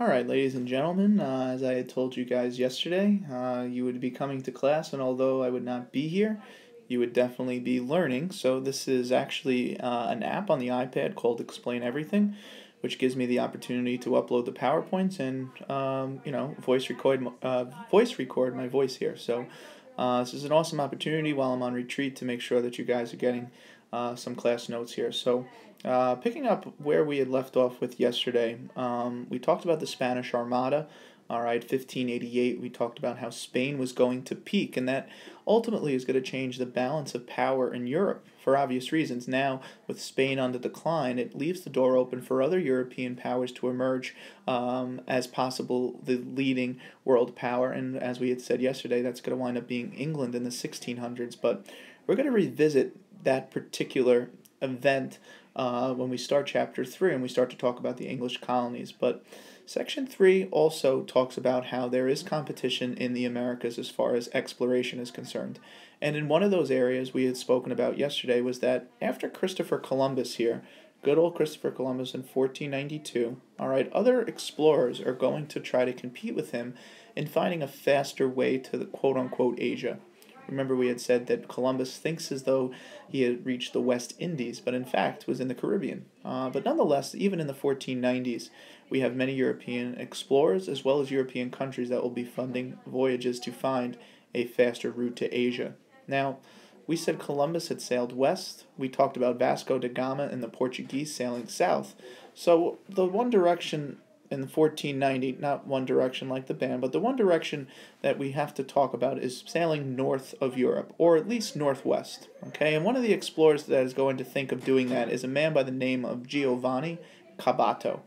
All right, ladies and gentlemen, as I had told you guys yesterday, you would be coming to class, and although I would not be here, you would definitely be learning. So, this is actually an app on the iPad called Explain Everything, which gives me the opportunity to upload the PowerPoints and, voice record my voice here. So, this is an awesome opportunity while I'm on retreat to make sure that you guys are getting some class notes here. So, picking up where we had left off with yesterday, we talked about the Spanish Armada. All right, 1588. We talked about how Spain was going to peak, and that ultimately is going to change the balance of power in Europe for obvious reasons. Now, with Spain on the decline, it leaves the door open for other European powers to emerge as possible the leading world power. And as we had said yesterday, that's going to wind up being England in the 1600s. But we're going to revisit that particular event when we start chapter 3 and we start to talk about the English colonies. But section 3 also talks about how there is competition in the Americas as far as exploration is concerned. And in one of those areas we had spoken about yesterday was that after Christopher Columbus here, good old Christopher Columbus in 1492, all right, other explorers are going to try to compete with him in finding a faster way to the quote-unquote Asia. Remember, we had said that Columbus thinks as though he had reached the West Indies, but in fact was in the Caribbean. But nonetheless, even in the 1490s, we have many European explorers as well as European countries that will be funding voyages to find a faster route to Asia. Now, we said Columbus had sailed west. We talked about Vasco da Gama and the Portuguese sailing south. So the one direction in 1490, not One Direction like the band, but the one direction that we have to talk about is sailing north of Europe, or at least northwest. Okay, and one of the explorers that is going to think of doing that is a man by the name of Giovanni Caboto.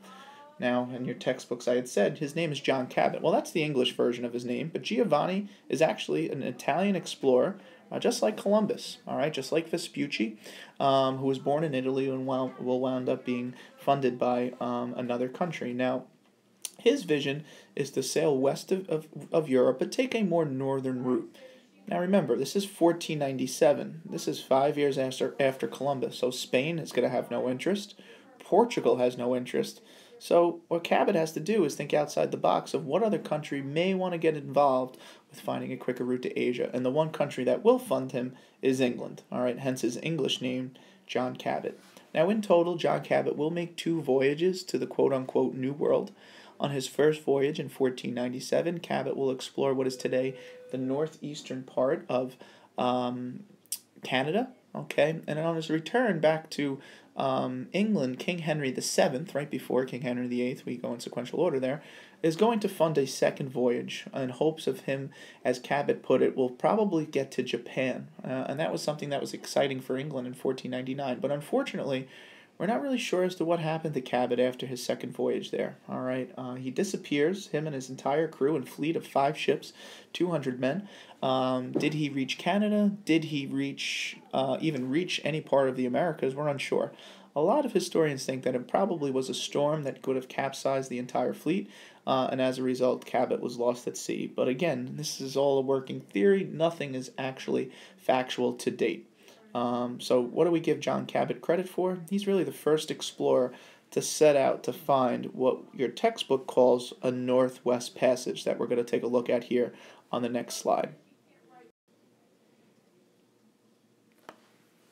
Now, in your textbooks, I had said his name is John Cabot. Well, that's the English version of his name, but Giovanni is actually an Italian explorer, just like Columbus, all right, just like Vespucci, who was born in Italy and will wound up being funded by another country. Now, his vision is to sail west of Europe, but take a more northern route. Now remember, this is 1497. This is 5 years after Columbus, so Spain is going to have no interest. Portugal has no interest. So what Cabot has to do is think outside the box of what other country may want to get involved with finding a quicker route to Asia. And the one country that will fund him is England. All right, hence his English name, John Cabot. Now in total, John Cabot will make 2 voyages to the quote-unquote New World. On his first voyage in 1497, Cabot will explore what is today the northeastern part of Canada, okay? And on his return back to England, King Henry VII, right before King Henry VIII, we go in sequential order there, is going to fund a second voyage in hopes of him, as Cabot put it, will probably get to Japan. And that was something that was exciting for England in 1499. But unfortunately, we're not really sure as to what happened to Cabot after his second voyage there. All right, he disappears, him and his entire crew and fleet of 5 ships, 200 men. Did he reach Canada? Did he even reach any part of the Americas? We're unsure. A lot of historians think that it probably was a storm that could have capsized the entire fleet, and as a result, Cabot was lost at sea. But again, this is all a working theory. Nothing is actually factual to date. So what do we give John Cabot credit for? He's really the first explorer to set out to find what your textbook calls a northwest passage that we're going to take a look at here on the next slide.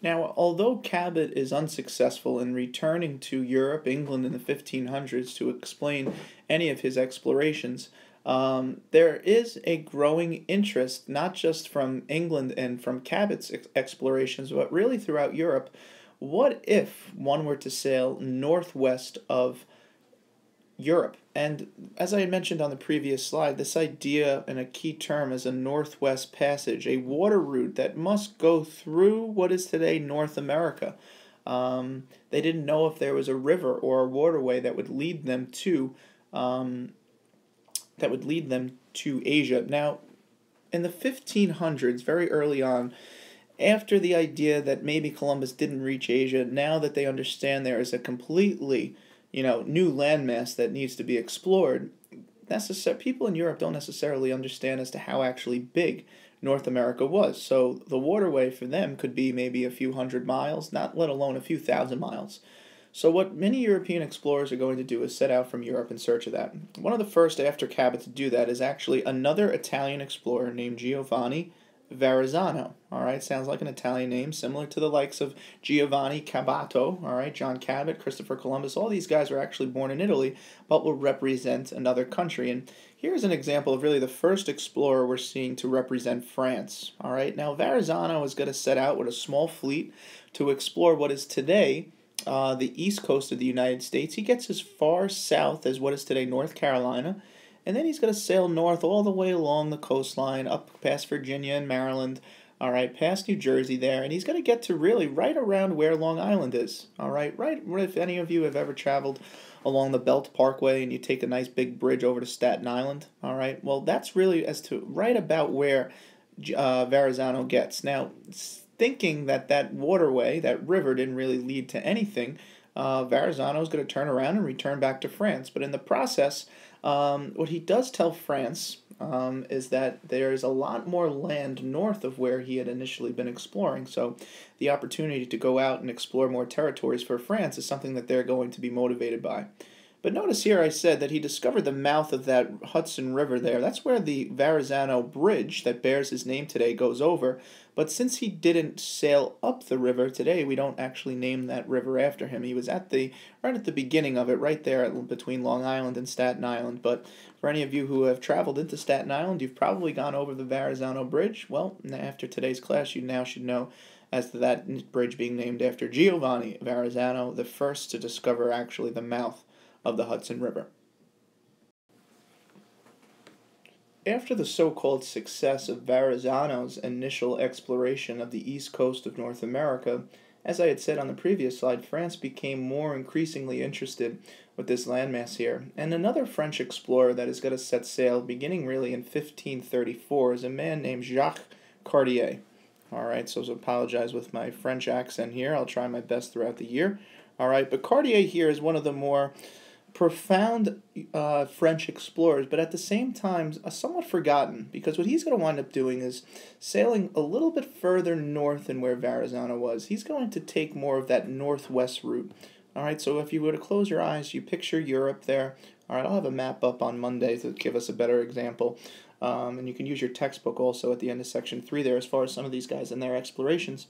Now, although Cabot is unsuccessful in returning to Europe, England in the 1500s to explain any of his explorations, there is a growing interest, not just from England and from Cabot's explorations, but really throughout Europe. What if one were to sail northwest of Europe? And as I mentioned on the previous slide, this idea and a key term is a northwest passage, a water route that must go through what is today North America. They didn't know if there was a river or a waterway that would lead them to Asia. Now, in the 1500s, very early on, after the idea that maybe Columbus didn't reach Asia, now that they understand there is a completely, new landmass that needs to be explored, people in Europe don't necessarily understand as to how actually big North America was. So the waterway for them could be maybe a few hundred miles, not let alone a few thousand miles. So what many European explorers are going to do is set out from Europe in search of that. One of the first after Cabot to do that is actually another Italian explorer named Giovanni Verrazzano. All right, sounds like an Italian name, similar to the likes of Giovanni Caboto. All right, John Cabot, Christopher Columbus. All these guys were actually born in Italy, but will represent another country. And here's an example of really the first explorer we're seeing to represent France. All right, now Verrazzano is going to set out with a small fleet to explore what is today the east coast of the United States. He gets as far south as what is today North Carolina, and then he's going to sail north all the way along the coastline, up past Virginia and Maryland, all right, past New Jersey there, and he's going to get to really right around where Long Island is, all right, if any of you have ever traveled along the Belt Parkway and you take a nice big bridge over to Staten Island, all right, well, that's really as to right about where Verrazzano gets. Now, thinking that that waterway, that river, didn't really lead to anything, Verrazzano is going to turn around and return back to France. But in the process, what he does tell France is that there is a lot more land north of where he had initially been exploring. So the opportunity to go out and explore more territories for France is something that they're going to be motivated by. But notice here I said that he discovered the mouth of that Hudson River there. That's where the Verrazzano Bridge that bears his name today goes over. But since he didn't sail up the river today, we don't actually name that river after him. He was right at the beginning of it, right there between Long Island and Staten Island. But for any of you who have traveled into Staten Island, you've probably gone over the Verrazzano Bridge. Well, after today's class, you now should know as to that bridge being named after Giovanni Verrazzano, the first to discover actually the mouth of the Hudson River. After the so-called success of Verrazzano's initial exploration of the east coast of North America, as I had said on the previous slide, France became more increasingly interested with this landmass here. And another French explorer that is going to set sail beginning really in 1534 is a man named Jacques Cartier. All right, so apologize with my French accent here. I'll try my best throughout the year. All right, but Cartier here is one of the more profound French explorers, but at the same time somewhat forgotten, because what he's going to wind up doing is sailing a little bit further north than where Verrazzano was. He's going to take more of that northwest route. All right, so if you were to close your eyes, you picture Europe there. All right, I'll have a map up on Monday to give us a better example. And you can use your textbook also at the end of section 3 there as far as some of these guys and their explorations.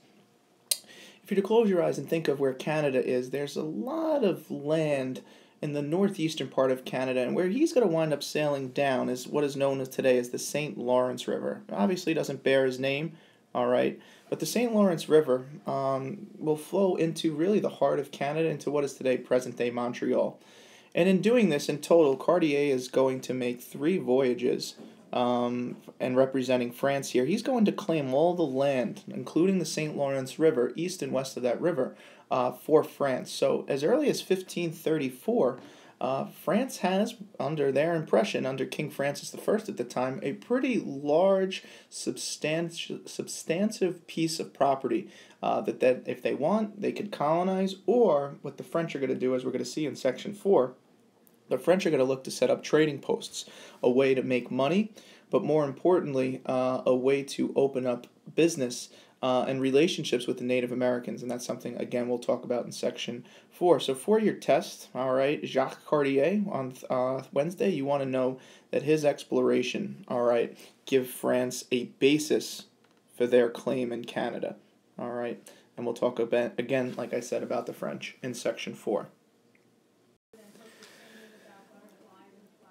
If you were to close your eyes and think of where Canada is, there's a lot of land in the northeastern part of Canada, and where he's going to wind up sailing down is what is known as today as the St. Lawrence River. Obviously, it doesn't bear his name, all right, but the St. Lawrence River will flow into really the heart of Canada, into what is today present-day Montreal. And in doing this, in total, Cartier is going to make 3 voyages, and representing France here. He's going to claim all the land, including the St. Lawrence River, east and west of that river, for France. So as early as 1534, France has, under their impression, under King Francis I at the time, a pretty large, substantive piece of property that if they want, they could colonize, or what the French are going to do, as we're going to see in Section 4, the French are going to look to set up trading posts, a way to make money, but more importantly, a way to open up business and relationships with the Native Americans, and that's something, again, we'll talk about in Section 4. So for your test, all right, Jacques Cartier, on Wednesday, you want to know that his exploration, all right, give France a basis for their claim in Canada, all right, and we'll talk about, again, like I said, about the French in Section 4.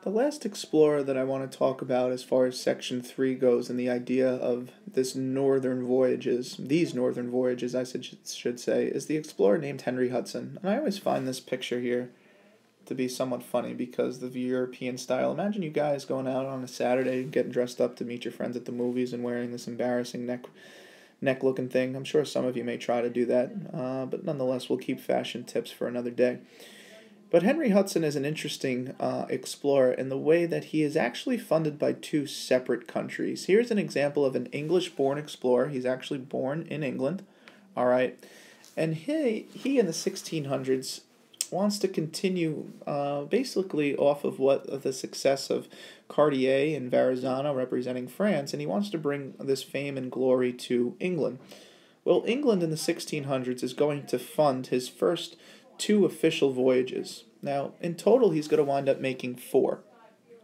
The last explorer that I want to talk about as far as Section 3 goes, and the idea of these northern voyages, I should say, is the explorer named Henry Hudson. And I always find this picture here to be somewhat funny because of the European style. Imagine you guys going out on a Saturday, getting dressed up to meet your friends at the movies and wearing this embarrassing neck-looking thing. I'm sure some of you may try to do that, but nonetheless, we'll keep fashion tips for another day. But Henry Hudson is an interesting explorer in the way that he is actually funded by 2 separate countries. Here's an example of an English-born explorer. He's actually born in England, all right? And he in the 1600s wants to continue basically off of the success of Cartier and Verrazzano representing France, and he wants to bring this fame and glory to England. Well, England in the 1600s is going to fund his first 2 official voyages. Now, in total, he's going to wind up making 4.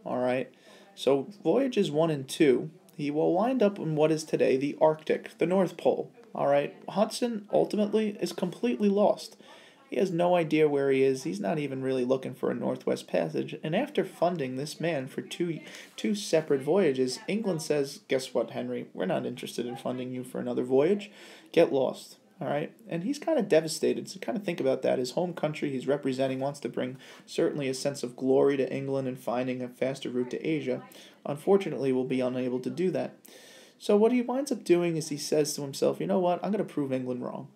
All right. So voyages 1 and 2, he will wind up in what is today the Arctic, the North Pole. All right. Hudson ultimately is completely lost. He has no idea where he is. He's not even really looking for a Northwest Passage. And after funding this man for two separate voyages, England says, guess what, Henry? We're not interested in funding you for another voyage. Get lost. All right? And he's kind of devastated. So kind of think about that. His home country he's representing wants to bring certainly a sense of glory to England and finding a faster route to Asia. Unfortunately, will be unable to do that. So what he winds up doing is he says to himself, you know what? I'm going to prove England wrong.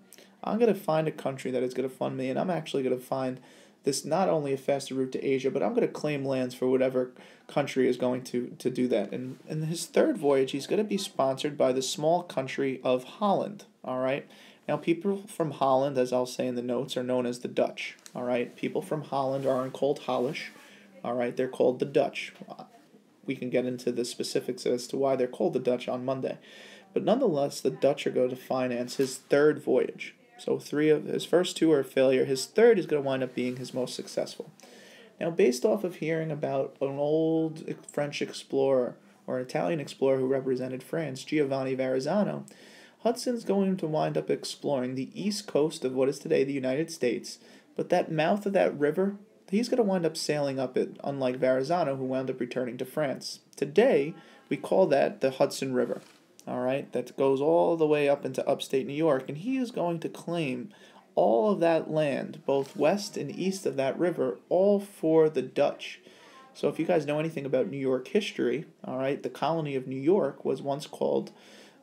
I'm going to find a country that is going to fund me, and I'm actually going to find this not only a faster route to Asia, but I'm going to claim lands for whatever country is going to do that. And in his third voyage, he's going to be sponsored by the small country of Holland, all right? Now, people from Holland, as I'll say in the notes, are known as the Dutch, all right? People from Holland aren't called Hollish, all right? They're called the Dutch. We can get into the specifics as to why they're called the Dutch on Monday. But nonetheless, the Dutch are going to finance his third voyage. So 3 of his first 2 are a failure. His third is going to wind up being his most successful. Now, based off of hearing about an old French explorer or an Italian explorer who represented France, Giovanni Verrazzano, Hudson's going to wind up exploring the east coast of what is today the United States. But that mouth of that river, he's going to wind up sailing up it, unlike Verrazzano, who wound up returning to France. Today, we call that the Hudson River. All right, that goes all the way up into upstate New York, and he is going to claim all of that land, both west and east of that river, all for the Dutch. So if you guys know anything about New York history, all right, the colony of New York was once called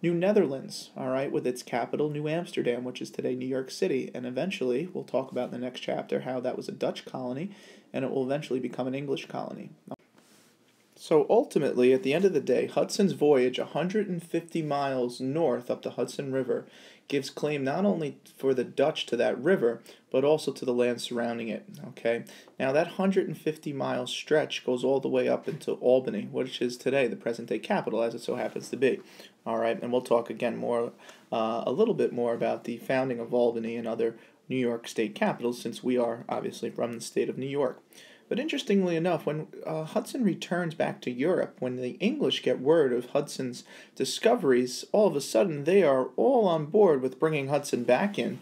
New Netherlands, all right, with its capital, New Amsterdam, which is today New York City. And eventually, we'll talk about in the next chapter how that was a Dutch colony, and it will eventually become an English colony. So ultimately, at the end of the day, Hudson's voyage 150 miles north up the Hudson River gives claim not only for the Dutch to that river, but also to the land surrounding it. Okay. Now that 150-mile stretch goes all the way up into Albany, which is today the present-day capital, as it so happens to be. All right, and we'll talk again more, a little bit more about the founding of Albany and other New York state capitals, since we are obviously from the state of New York. But interestingly enough, when Hudson returns back to Europe, when the English get word of Hudson's discoveries, all of a sudden they are all on board with bringing Hudson back in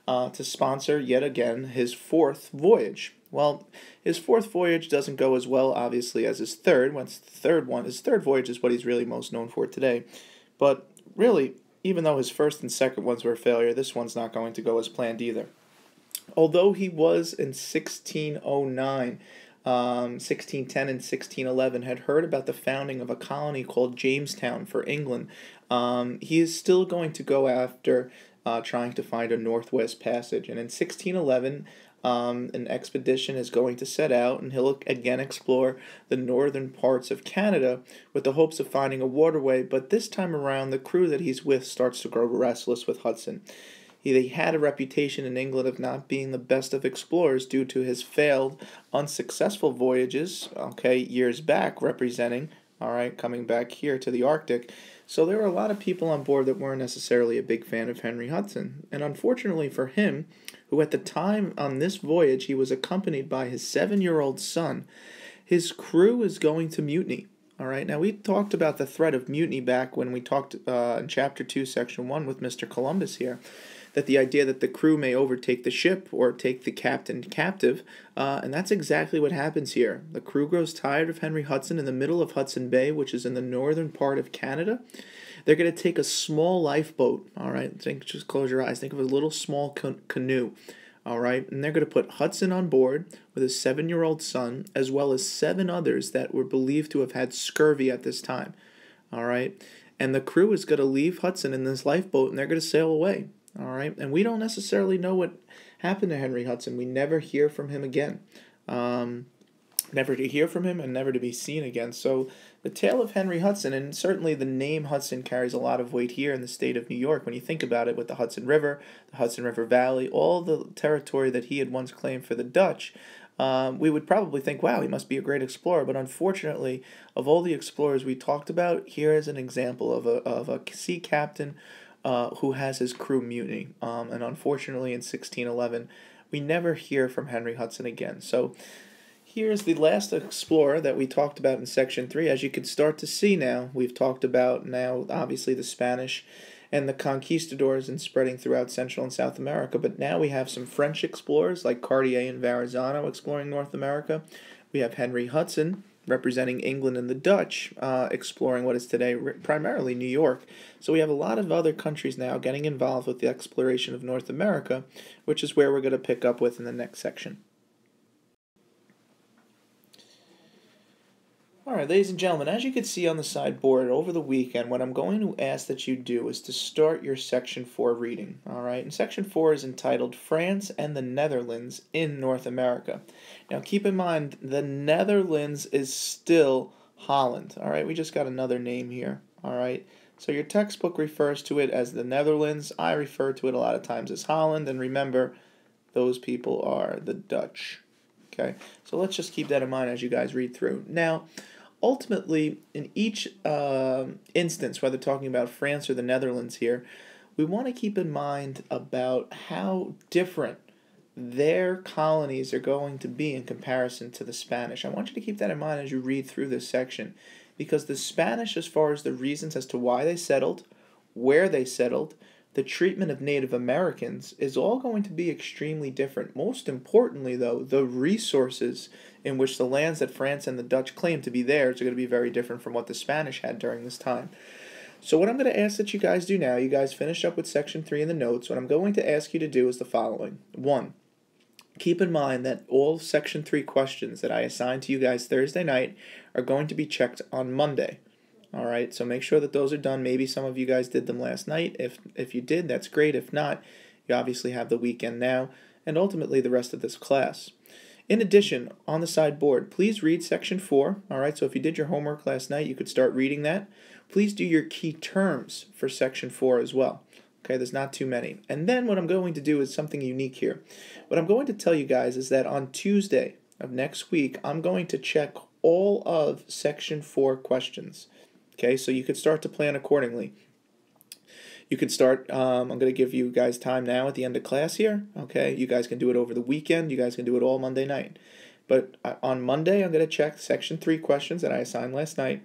to sponsor yet again his 4th voyage. Well, his 4th voyage doesn't go as well, obviously, as his third. His third voyage is what he's really most known for today. But really, even though his first and second ones were a failure, this one's not going to go as planned either. Although he was in 1609, 1610 and 1611 had heard about the founding of a colony called Jamestown for England, he is still going to go after trying to find a Northwest Passage. And in 1611, an expedition is going to set out, and he'll again explore the northern parts of Canada with the hopes of finding a waterway. But this time around, the crew that he's with starts to grow restless with Hudson. He had a reputation in England of not being the best of explorers due to his failed, unsuccessful voyages, years back representing, coming back here to the Arctic. So there were a lot of people on board that weren't necessarily a big fan of Henry Hudson. And unfortunately for him, who at the time on this voyage he was accompanied by his 7-year-old son, his crew is going to mutiny. All right, now we talked about the threat of mutiny back when we talked in Chapter 2, Section 1 with Mr. Columbus here, that the idea that the crew may overtake the ship or take the captain captive, and that's exactly what happens here. The crew grows tired of Henry Hudson in the middle of Hudson Bay, which is in the northern part of Canada. They're going to take a small lifeboat, all right? Just close your eyes. Think of a little small canoe, all right? And they're going to put Hudson on board with his 7-year-old son, as well as 7 others that were believed to have had scurvy at this time, all right? And the crew is going to leave Hudson in this lifeboat, and they're going to sail away. All right, and we don't necessarily know what happened to Henry Hudson. We never hear from him again. Never to hear from him and never to be seen again. So the tale of Henry Hudson, and certainly the name Hudson carries a lot of weight here in the state of New York when you think about it, with the Hudson River Valley, all the territory that he had once claimed for the Dutch. We would probably think, wow, he must be a great explorer. But unfortunately, of all the explorers we talked about, here is an example of a sea captain who has his crew mutiny. And unfortunately, in 1611, we never hear from Henry Hudson again. So here's the last explorer that we talked about in Section 3. As you can start to see now, we've talked about now, obviously, the Spanish and the conquistadors and spreading throughout Central and South America. But now we have some French explorers like Cartier and Verrazano exploring North America. We have Henry Hudson representing England and the Dutch, exploring what is today primarily New York. So we have a lot of other countries now getting involved with the exploration of North America, which is where we're going to pick up with in the next section. Alright, ladies and gentlemen, as you can see on the sideboard over the weekend, what I'm going to ask that you do is to start your Section 4 reading. Alright, and Section 4 is entitled France and the Netherlands in North America. Now keep in mind, the Netherlands is still Holland. Alright, we just got another name here. Alright, so your textbook refers to it as the Netherlands. I refer to it a lot of times as Holland, and remember, those people are the Dutch. Okay, so let's just keep that in mind as you guys read through. Now, ultimately, in each instance, whether talking about France or the Netherlands here, we want to keep in mind about how different their colonies are going to be in comparison to the Spanish. I want you to keep that in mind as you read through this section, because the Spanish, as far as the reasons as to why they settled, where they settled, the treatment of Native Americans is all going to be extremely different. Most importantly, though, the resources in which the lands that France and the Dutch claim to be theirs are going to be very different from what the Spanish had during this time. So what I'm going to ask that you guys do now, you guys finish up with Section 3 in the notes. What I'm going to ask you to do is the following. 1. Keep in mind that all Section 3 questions that I assign to you guys Thursday night are going to be checked on Monday. Alright, so make sure that those are done. Maybe some of you guys did them last night. If you did, that's great. If not, you obviously have the weekend now, and ultimately the rest of this class. In addition, on the sideboard, please read Section 4. Alright, so if you did your homework last night, you could start reading that. Please do your key terms for Section 4 as well. Okay, there's not too many. And then what I'm going to do is something unique here. What I'm going to tell you guys is that on Tuesday of next week, I'm going to check all of Section 4 questions. Okay, so you could start to plan accordingly. You could start, I'm going to give you guys time now at the end of class here. Okay, you guys can do it over the weekend. You guys can do it all Monday night. But on Monday, I'm going to check Section 3 questions that I assigned last night.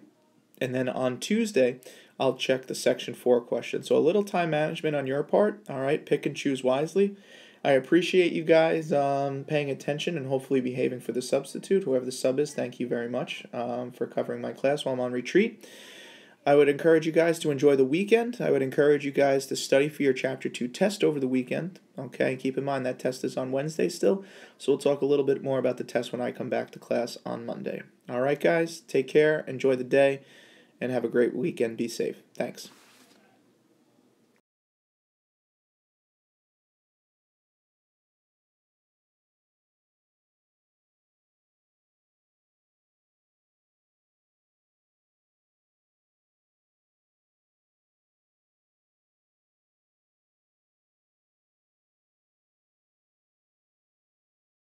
And then on Tuesday, I'll check the Section 4 questions. So a little time management on your part. All right, pick and choose wisely. I appreciate you guys paying attention and hopefully behaving for the substitute. Whoever the sub is, thank you very much for covering my class while I'm on retreat. I would encourage you guys to enjoy the weekend. I would encourage you guys to study for your Chapter 2 test over the weekend. Okay, keep in mind that test is on Wednesday still, so we'll talk a little bit more about the test when I come back to class on Monday. All right, guys, take care, enjoy the day, and have a great weekend. Be safe. Thanks.